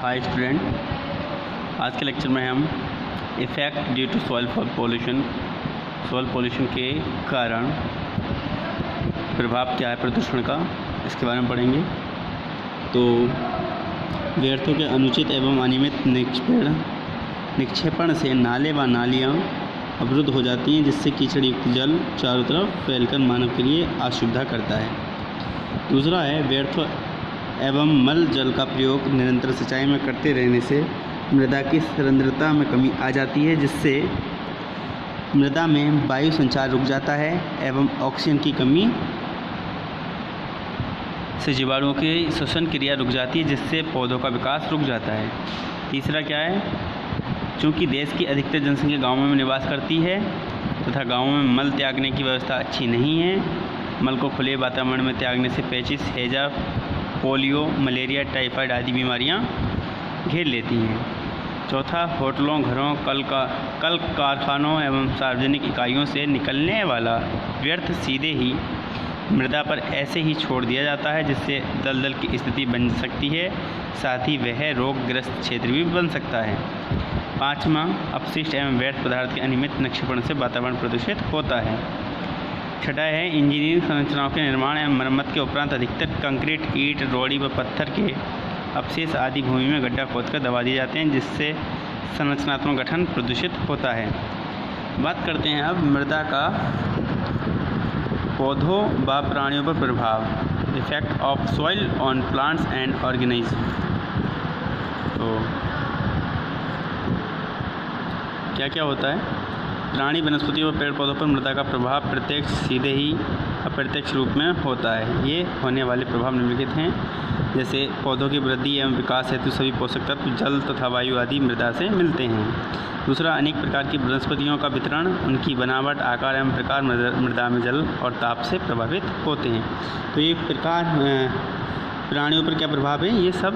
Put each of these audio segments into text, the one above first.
Hi student, आज के lecture में हम effect due to soil pollution के कारण प्रभाव क्या है प्रदूषण का, इसके बारे में पढ़ेंगे। तो व्यर्थों के अनुचित एवं अनियमित निक्षेपण से नाले व नालियाँ अवरुद्ध हो जाती हैं, जिससे कीचड़ युक्त जल चारों तरफ फैलकर मानव के लिए असुविधा करता है। दूसरा है व्यर्थ एवं मल जल का प्रयोग निरंतर सिंचाई में करते रहने से मृदा की सांद्रता में कमी आ जाती है, जिससे मृदा में वायु संचार रुक जाता है एवं ऑक्सीजन की कमी से जीवाणुओं की श्वसन क्रिया रुक जाती है, जिससे पौधों का विकास रुक जाता है। तीसरा क्या है, चूँकि देश की अधिकतर जनसंख्या गाँवों में निवास करती है तथा गाँवों में मल त्यागने की व्यवस्था अच्छी नहीं है। मल को खुले वातावरण में त्यागने से पेचिश, हैजा, पोलियो, मलेरिया, टाइफाइड आदि बीमारियां घेर लेती हैं। चौथा, होटलों, घरों, कल कारखानों एवं सार्वजनिक इकाइयों से निकलने वाला व्यर्थ सीधे ही मृदा पर ऐसे ही छोड़ दिया जाता है, जिससे दलदल की स्थिति बन सकती है, साथ ही वह रोगग्रस्त क्षेत्र भी बन सकता है। पाँचवां, अपशिष्ट एवं व्यर्थ पदार्थ के अनियमित निक्षेपण से वातावरण प्रदूषित होता है। छठा है, इंजीनियरिंग संरचनाओं के निर्माण एवं मरम्मत के उपरांत अधिकतर कंक्रीट, ईंट, रोड़ी व पत्थर के अवशेष आदि भूमि में गड्ढा खोदकर दबा दिए जाते हैं, जिससे संरचनात्मक गठन प्रदूषित होता है। बात करते हैं अब मृदा का पौधों व प्राणियों पर प्रभाव, effect of soil on plants and organism. तो क्या क्या होता है, प्राणी, वनस्पति व पेड़ पौधों पर मृदा का प्रभाव प्रत्यक्ष, सीधे ही अप्रत्यक्ष रूप में होता है। ये होने वाले प्रभाव निम्नलिखित हैं, जैसे पौधों की वृद्धि एवं विकास हेतु सभी पोषक तत्व जल तथा वायु आदि मृदा से मिलते हैं। दूसरा, अनेक प्रकार की वनस्पतियों का वितरण, उनकी बनावट, आकार एवं प्रकार मृदा में जल और ताप से प्रभावित होते हैं। तो ये प्रकार प्राणियों पर क्या प्रभाव है, ये सब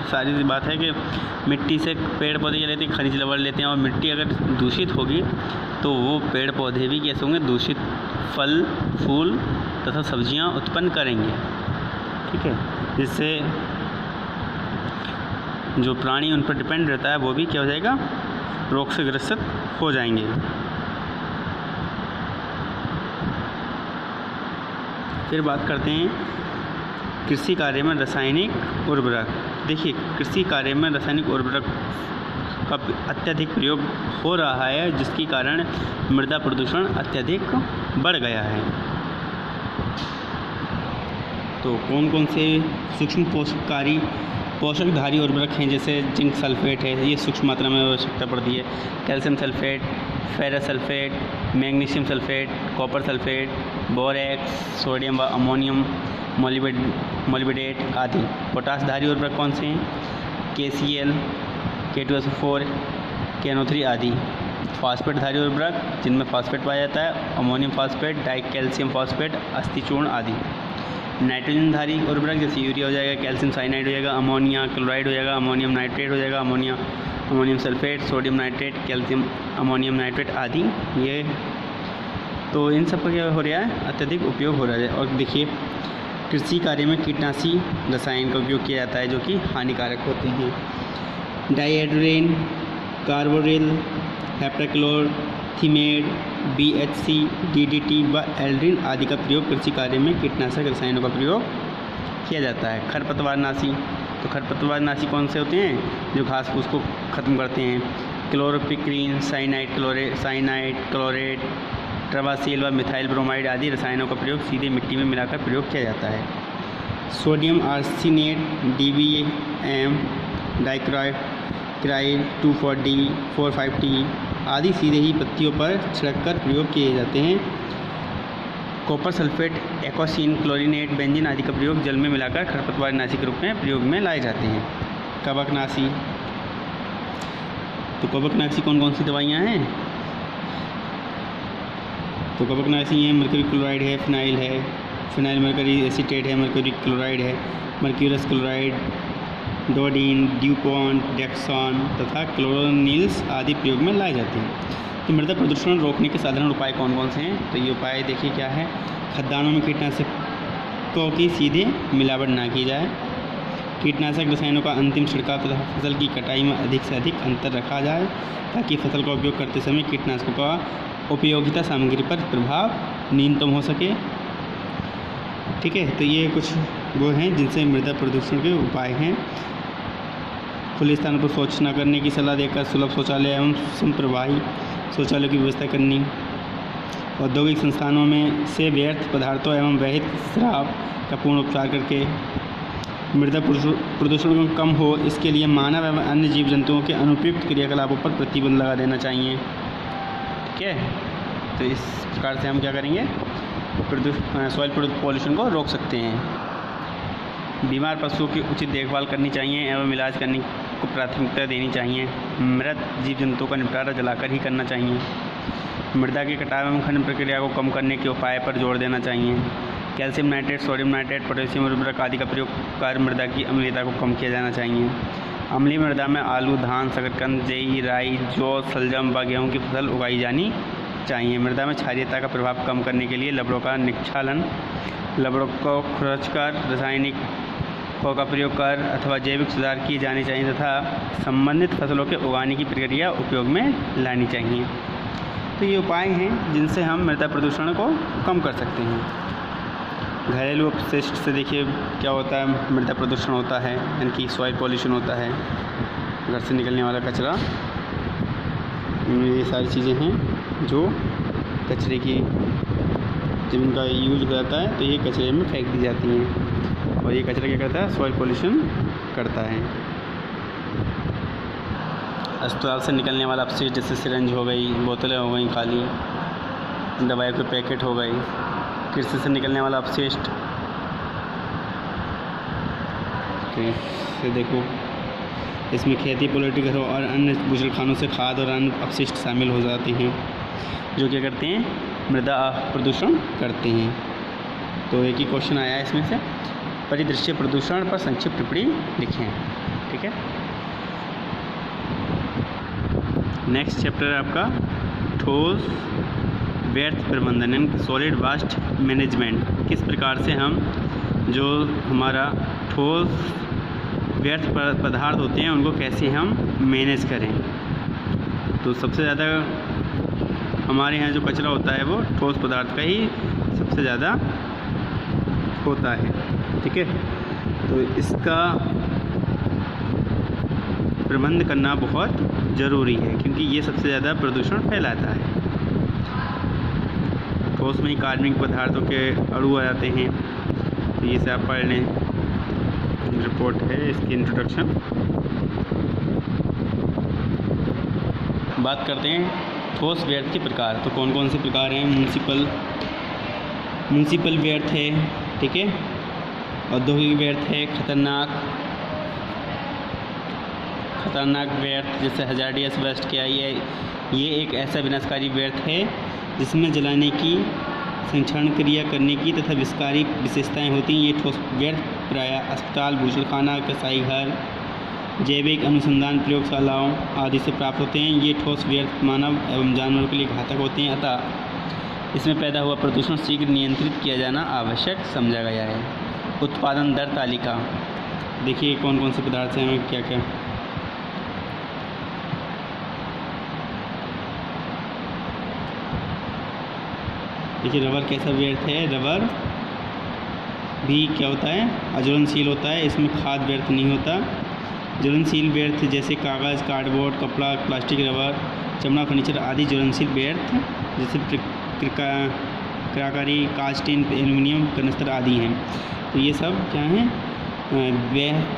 सारी सी बात है कि मिट्टी से पेड़ पौधे क्या लेते हैं, खनिज लवण लेते हैं, और मिट्टी अगर दूषित होगी तो वो पेड़ पौधे भी कैसे होंगे, दूषित फल, फूल तथा सब्जियां उत्पन्न करेंगे। ठीक है, जिससे जो प्राणी उन पर डिपेंड रहता है वो भी क्या हो जाएगा, रोग से ग्रसित हो जाएंगे। फिर बात करते हैं कृषि कार्य में रासायनिक उर्वरक। देखिए, कृषि कार्य में रासायनिक उर्वरक का अत्यधिक प्रयोग हो रहा है, जिसके कारण मृदा प्रदूषण अत्यधिक बढ़ गया है। तो कौन कौन से सूक्ष्म पोषकधारी उर्वरक हैं, जैसे जिंक सल्फेट है, ये सूक्ष्म मात्रा में आवश्यकता पड़ती है। Calcium sulphate, ferrous sulphate, magnesium sulphate, copper sulphate, borax, sodium व अमोनियम मोलिबेडेट आदि। पोटासधारी उर्वरक कौन से हैं, KCl, K2SO4, KNO3 आदि। फास्फेटधारी उर्वरक, जिनमें फास्फेट पाया जाता है, अमोनियम फास्फेट, डाइकैल्शियम फास्फेट, अस्थिचूर्ण आदि। नाइट्रोजनधारी उर्वरक, जैसे यूरिया हो जाएगा, कैल्शियम साइनाइड हो जाएगा, अमोनिया क्लोराइड हो जाएगा, अमोनियम नाइट्रेट हो जाएगा, ammonium sulphate, sodium nitrate, calcium ammonium nitrate आदि। ये तो इन सब का क्या हो रहा है, अत्यधिक उपयोग हो रहा है। और देखिए, कृषि कार्य में कीटनाशी रसायन का उपयोग किया जाता है, जो कि हानिकारक होते हैं। डाइएड्रेन, कार्बोरिल, हेप्टाक्लोर, थिमेड, BHC, DDT व एल्ड्रिन आदि का प्रयोग कृषि कार्य में कीटनाशक रसायनों का प्रयोग किया जाता है। खरपतवारनाशी, तो खरपतवारनाशी कौन से होते हैं, जो घास फूस को ख़त्म करते हैं। क्लोरोपिक्रीन, साइनाइड क्लोरेट, ट्रबासील व मिथाइल ब्रोमाइड आदि रसायनों का प्रयोग सीधे मिट्टी में मिलाकर प्रयोग किया जाता है। Sodium arsenate, DBM, डाइक्राइल 2,4-D, 4,5-T आदि सीधे ही पत्तियों पर छिड़ककर प्रयोग किए जाते हैं। कॉपर सल्फेट, एक्वासिन, क्लोरिनेट, बेंजीन आदि का प्रयोग जल में मिलाकर खरपतवारनाशी के रूप में प्रयोग में लाए जाते हैं। कवकनाशी, तो कवकनाशी कौन कौन सी दवाइयाँ हैं, तो कवकनाशी है, मर्क्यूरी क्लोराइड है, फिनाइल मर्क्यूरी एसीटेट है, मर्क्यूरी क्लोराइड है, मर्क्यूरस क्लोराइड, डोडीन, ड्यूपॉन्ट, डेक्सॉन तथा क्लोरोनिल्स आदि प्रयोग में लाए जाते हैं। तो मृदा प्रदूषण रोकने के साधारण उपाय कौन कौन से हैं, तो ये उपाय देखिए क्या है। खद्दानों में कीटनाशकों की सीधे मिलावट ना की जाए। कीटनाशक रसायनों का अंतिम छिड़काव तथा फसल की कटाई में अधिक से अधिक अंतर रखा जाए ताकि फसल का उपयोग करते समय कीटनाशकों का उपयोगिता सामग्री पर प्रभाव न्यूनतम हो सके। ठीक है, तो ये कुछ वो हैं जिनसे मृदा प्रदूषण के उपाय हैं। खुले स्थानों पर शौच न करने की सलाह देकर सुलभ शौचालय एवं संप्रवाही शौचालयों की व्यवस्था करनी। औद्योगिक संस्थानों में से व्यर्थ पदार्थों एवं वहित शराब का पूर्ण उपचार करके मृदा प्रदूषण कम हो, इसके लिए मानव एवं अन्य जीव जंतुओं के अनुपयुक्त क्रियाकलापों पर प्रतिबंध लगा देना चाहिए। ठीक है, तो इस प्रकार से हम क्या करेंगे, सॉइल पॉल्यूशन को रोक सकते हैं। बीमार पशुओं की उचित देखभाल करनी चाहिए एवं इलाज करने को प्राथमिकता देनी चाहिए। मृत जीव जंतुओं का निपटारा जलाकर ही करना चाहिए। मृदा के कटाव एवं खनन प्रक्रिया को कम करने के उपाय पर जोर देना चाहिए। Calcium nitrate, sodium nitrate, potassium उर्वरक आदि का प्रयोग कर मृदा की अम्लीयता को कम किया जाना चाहिए। अम्लीय मृदा में आलू, धान, शकरकंद, जई, राई, जौ, शलजम व गेहूँ की फसल उगाई जानी चाहिए। मृदा में क्षारीयता का प्रभाव कम करने के लिए लवणों का निक्षालन, लवणों को खुरचकर रासायनिकों का प्रयोग कर अथवा जैविक सुधार किए जाने चाहिए तथा संबंधित फसलों के उगाने की प्रक्रिया उपयोग में लानी चाहिए। तो ये उपाय हैं जिनसे हम मृदा प्रदूषण को कम कर सकते हैं। घरेलू अपशिष्ट से देखिए क्या होता है, मृदा प्रदूषण होता है, यानी कि सॉइल पॉल्यूशन होता है, घर से निकलने वाला कचरा, ये सारी चीज़ें हैं जो कचरे की जब इनका यूज हो जाता है तो ये कचरे में फेंक दी जाती हैं और ये कचरा क्या करता है, सॉइल पॉल्यूशन करता है। अस्पताल से निकलने वाला अपशिष्ट जैसे सिरिंज हो गई, बोतलें हो गई खाली, दवाई के पैकेट हो गई, कृषि से निकलने वाला अपशिष्ट, देखो इसमें खेती, पोल्ट्री घरों और अन्य बूचड़खानों से खाद और अन्य अपशिष्ट शामिल हो जाते हैं जो क्या करते हैं, मृदा प्रदूषण करते हैं। तो एक ही क्वेश्चन आया है इसमें से, परिदृश्य प्रदूषण पर संक्षिप्त टिप्पणी लिखें। ठीक है, नेक्स्ट चैप्टर है आपका ठोस व्यर्थ प्रबंधन एंड सॉलिड वेस्ट मैनेजमेंट। किस प्रकार से हम जो हमारा ठोस व्यर्थ पदार्थ होते हैं उनको कैसे हम मैनेज करें। तो सबसे ज़्यादा हमारे यहाँ जो कचरा होता है वो ठोस पदार्थ का ही सबसे ज़्यादा होता है। ठीक है, तो इसका प्रबंध करना बहुत ज़रूरी है क्योंकि ये सबसे ज़्यादा प्रदूषण फैलाता है। ठोस में ही कार्बनिक पदार्थों के अणु आ जाते हैं, तो ये से आप पढ़ लें, रिपोर्ट है इसकी इंट्रोडक्शन। बात करते हैं ठोस व्यर्थ के प्रकार। तो कौन कौन से प्रकार हैं, म्युनिसिपल व्यर्थ है, ठीक है, औद्योगिक व्यर्थ है, खतरनाक व्यर्थ जैसे हजार्डियस वेस्ट क्या है, ये एक ऐसा विनाशकारी व्यर्थ है जिसमें जलाने की, संक्षरण क्रिया करने की तथा विषकारी विशेषताएं होती हैं। ये ठोस व्यर्थ प्रायः अस्पताल, बूचड़खाना, कसाई घर, जैविक अनुसंधान प्रयोगशालाओं आदि से प्राप्त होते हैं। ये ठोस व्यर्थ मानव एवं जानवरों के लिए घातक होते हैं, अतः इसमें पैदा हुआ प्रदूषण शीघ्र नियंत्रित किया जाना आवश्यक समझा गया है। उत्पादन दर तालिका देखिए कौन कौन से पदार्थ हैं, क्या क्या। देखिए रबर कैसा व्यर्थ है, रबर भी क्या होता है, अज्वलनशील होता है, इसमें खाद व्यर्थ नहीं होता। ज्वलनशील व्यर्थ जैसे कागज़, कार्डबोर्ड, कपड़ा, प्लास्टिक, रबर, चमड़ा, फर्नीचर आदि ज्वलनशील व्यर्थ जैसे क्राकरी, कास्टिन, एल्युमिनियम, कनस्तर आदि हैं। तो ये सब क्या हैं,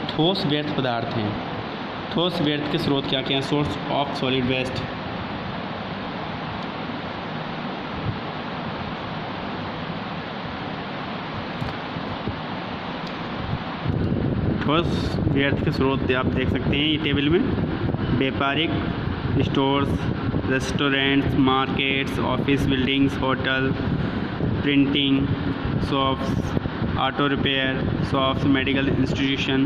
ठोस व्यर्थ पदार्थ हैं। ठोस व्यर्थ के स्रोत क्या क्या हैं, सोर्स ऑफ सॉलिड वेस्ट। ठोस व्यर्थ के स्रोत आप देख सकते हैं ये टेबल में, व्यापारिक stores, restaurants, markets, office buildings, hotel, printing shops, auto repair shops, medical institution.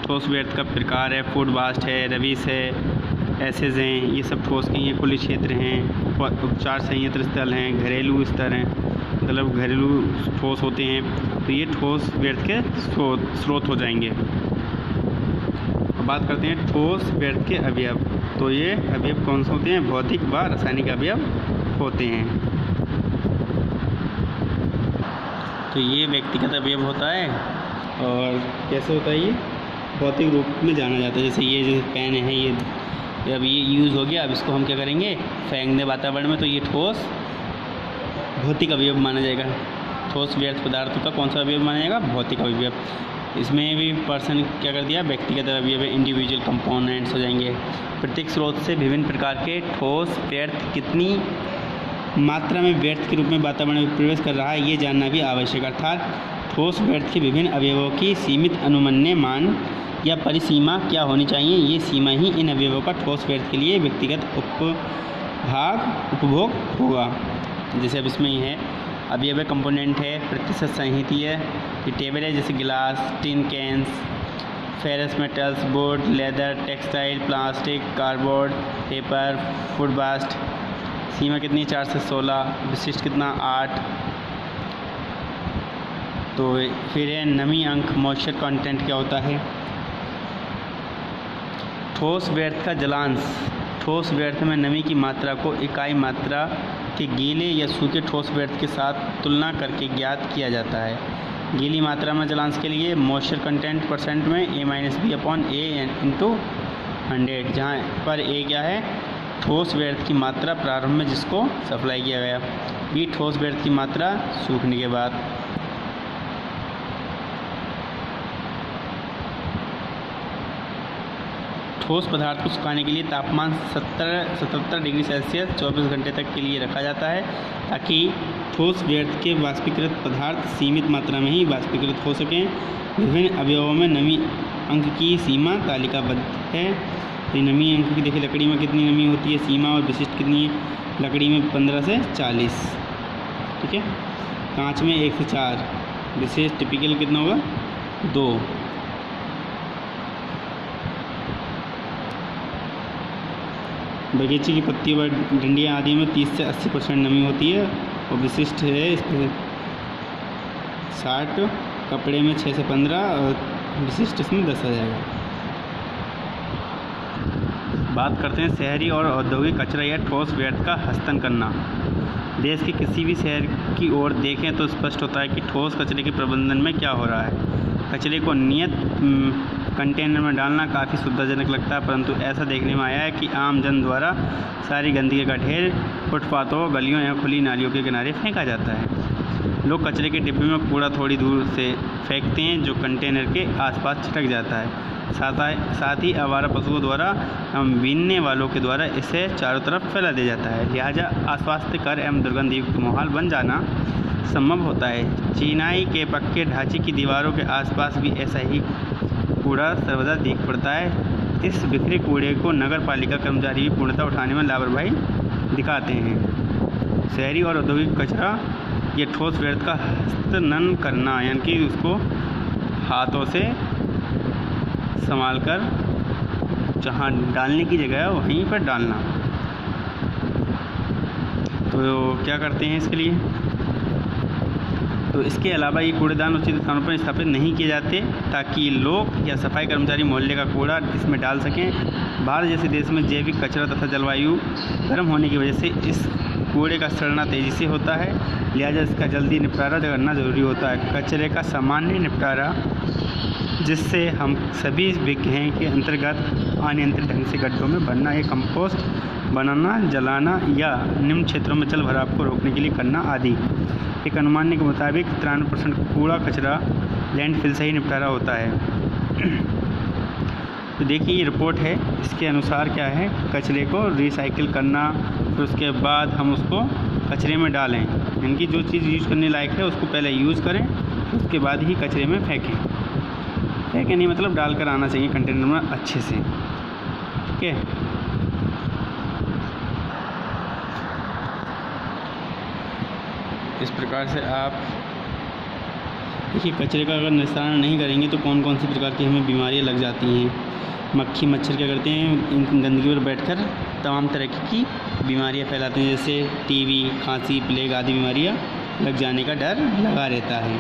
ठोस व्यर्थ का प्रकार है, फूड वास्ट है, रविस है, एसेज हैं, ये सब ठोस के ये खुले क्षेत्र हैं, उपचार संयंत्र स्थल हैं, घरेलू स्तर हैं, मतलब घरेलू ठोस होते हैं। तो ये ठोस व्यर्थ के स्रोत हो जाएंगे। बात करते हैं ठोस व्यर्थ के अवयव। तो ये अवयव कौन से होते हैं? भौतिक व रासायनिक अवयव होते हैं। तो ये व्यक्तिगत अवयव होता है और कैसे होता है? ये भौतिक रूप में जाना जाता है। जैसे ये जो पेन है, ये अब ये यूज़ हो गया, अब इसको हम क्या करेंगे? फेंक दें वातावरण में, तो ये ठोस भौतिक अवयव माना जाएगा। ठोस व्यर्थ पदार्थों का कौन सा अवयव माना जाएगा? भौतिक अवयव। इसमें भी पर्सन क्या कर दिया? व्यक्तिगत अवयव है, इंडिविजुअल कंपोनेंट्स हो जाएंगे। प्रत्येक स्रोत से विभिन्न प्रकार के ठोस व्यर्थ कितनी मात्रा में व्यर्थ के रूप में वातावरण में प्रवेश कर रहा है, ये जानना भी आवश्यक। अर्थात ठोस व्यर्थ के विभिन्न अवयवों की सीमित अनुमन्य मान या परिसीमा क्या होनी चाहिए? ये सीमा ही इन अवयवों का ठोस व्यर्थ के लिए व्यक्तिगत उपभोग होगा। जैसे अब इसमें ही है, अवयव कंपोनेंट है, प्रतिशत संहिती है, ये टेबल है, जैसे गिलास, tin cans, ferrous metals, board, leather, textile, plastic, cardboard, paper, food waste. सीमा कितनी? 4 से 16। विशिष्ट कितना? 8। तो फिर है नमी अंक, मॉइस्चर कंटेंट क्या होता है? ठोस व्यर्थ का जलांश। ठोस व्यर्थ में नमी की मात्रा को इकाई मात्रा के गीले या सूखे ठोस व्यर्थ के साथ तुलना करके ज्ञात किया जाता है। गीली मात्रा में जलांश के लिए मॉइस्चर कंटेंट परसेंट में A-B/A/100, जहाँ पर A क्या है? ठोस व्यर्थ की मात्रा प्रारंभ में जिसको सप्लाई किया गया, B ठोस व्यर्थ की मात्रा सूखने के बाद। ठोस पदार्थ को सुखाने के लिए तापमान 77 डिग्री सेल्सियस 24 घंटे तक के लिए रखा जाता है, ताकि ठोस व्यर्थ के वाष्पीकृत पदार्थ सीमित मात्रा में ही वाष्पीकृत हो सकें। विभिन्न अवयवों में नमी अंक की सीमा तालिकाबद्ध है। तो नमी अंक की देखिए, लकड़ी में कितनी नमी होती है, सीमा, और विशिष्ट कितनी है? लकड़ी में 15 से 40, ठीक है। कांच में 1 से 4, विशिष्ट टिपिकल कितना होगा? 2। बगीचे की पत्तियों व डंडियाँ आदि में 30 से 80% नमी होती है और विशिष्ट है इस 60। कपड़े में 6 से 15 और विशिष्ट इसमें 10 आ जाएगा। बात करते हैं शहरी और औद्योगिक कचरा या ठोस व्यर्थ का हस्तन करना। देश के किसी भी शहर की ओर देखें तो स्पष्ट होता है कि ठोस कचरे के प्रबंधन में क्या हो रहा है। कचरे को नियत कंटेनर में डालना काफ़ी सुविधाजनक लगता है, परंतु ऐसा देखने में आया है कि आम जन द्वारा सारी गंदगी का ढेर फुटपाथों, गलियों या खुली नालियों के किनारे फेंका जाता है। लोग कचरे के डिब्बे में कूड़ा थोड़ी दूर से फेंकते हैं, जो कंटेनर के आसपास छिटक जाता है। साथ ही आवारा पशुओं द्वारा बीनने वालों के द्वारा इसे चारों तरफ फैला दिया जाता है। लिहाजा अस्वास्थ्यकर एवं दुर्गंधयुक्त माहौल बन जाना संभव होता है। चिनाई के पक्के ढांचे की दीवारों के आसपास भी ऐसा ही कूड़ा सर्वदा दिख पड़ता है। इस बिखरे कूड़े को नगर पालिका कर्मचारी भी पूर्णतः उठाने में लापरवाही दिखाते हैं। शहरी और औद्योगिक कचरा ये ठोस व्यर्थ का हस्तनन करना, यानी कि उसको हाथों से संभाल कर जहाँ डालने की जगह है वहीं पर डालना। तो क्या करते हैं इसके लिए? तो इसके अलावा ये कूड़ेदान उचित स्थानों पर स्थापित नहीं किए जाते, ताकि लोग या सफाई कर्मचारी मोहल्ले का कूड़ा इसमें डाल सकें। भारत जैसे देश में जैविक कचरा तथा जलवायु गर्म होने की वजह से इस कूड़े का सड़ना तेज़ी से होता है, लिहाजा इसका जल्दी निपटारा करना ज़रूरी होता है। कचरे का सामान्य निपटारा, जिससे हम सभी विज्ञ हैं के अंतर्गत अनियंत्रित ढंग से गड्ढों में भरना या कंपोस्ट बनाना, जलाना या निम्न क्षेत्रों में जल भराव को रोकने के लिए करना आदि। एक अनुमान के मुताबिक 93% कूड़ा कचरा लैंडफिल से ही निपटारा होता है। तो देखिए ये रिपोर्ट है, इसके अनुसार क्या है? कचरे को रिसाइकिल करना, फिर उसके बाद हम उसको कचरे में डालें, यानी कि जो चीज़ यूज़ करने लायक है उसको पहले यूज़ करें, उसके बाद ही कचरे में फेंकें। फेंकें नहीं मतलब डाल कर आना चाहिए कंटेनर में अच्छे से, ठीक है। इस प्रकार से आप देखिए, कचरे का अगर निस्तारण नहीं करेंगे तो कौन कौन सी प्रकार की हमें बीमारियां लग जाती हैं। मक्खी मच्छर क्या करते हैं? इन गंदगी पर बैठकर तमाम तरह की बीमारियां फैलाते हैं, जैसे टीबी, खांसी, प्लेग आदि बीमारियां लग जाने का डर लगा रहता है।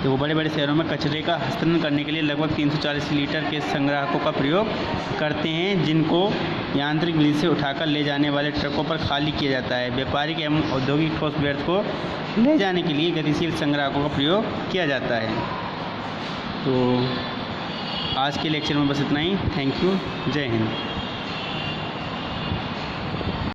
तो वो बड़े बड़े शहरों में कचरे का हस्तांतरण करने के लिए लगभग 340 लीटर के संग्राहकों का प्रयोग करते हैं, जिनको यांत्रिक विधि से उठाकर ले जाने वाले ट्रकों पर खाली किया जाता है। व्यापारिक एवं औद्योगिक ठोस व्यर्थ को ले जाने के लिए गतिशील संग्राहकों का प्रयोग किया जाता है। तो आज के लेक्चर में बस इतना ही। Thank you. जय हिंद।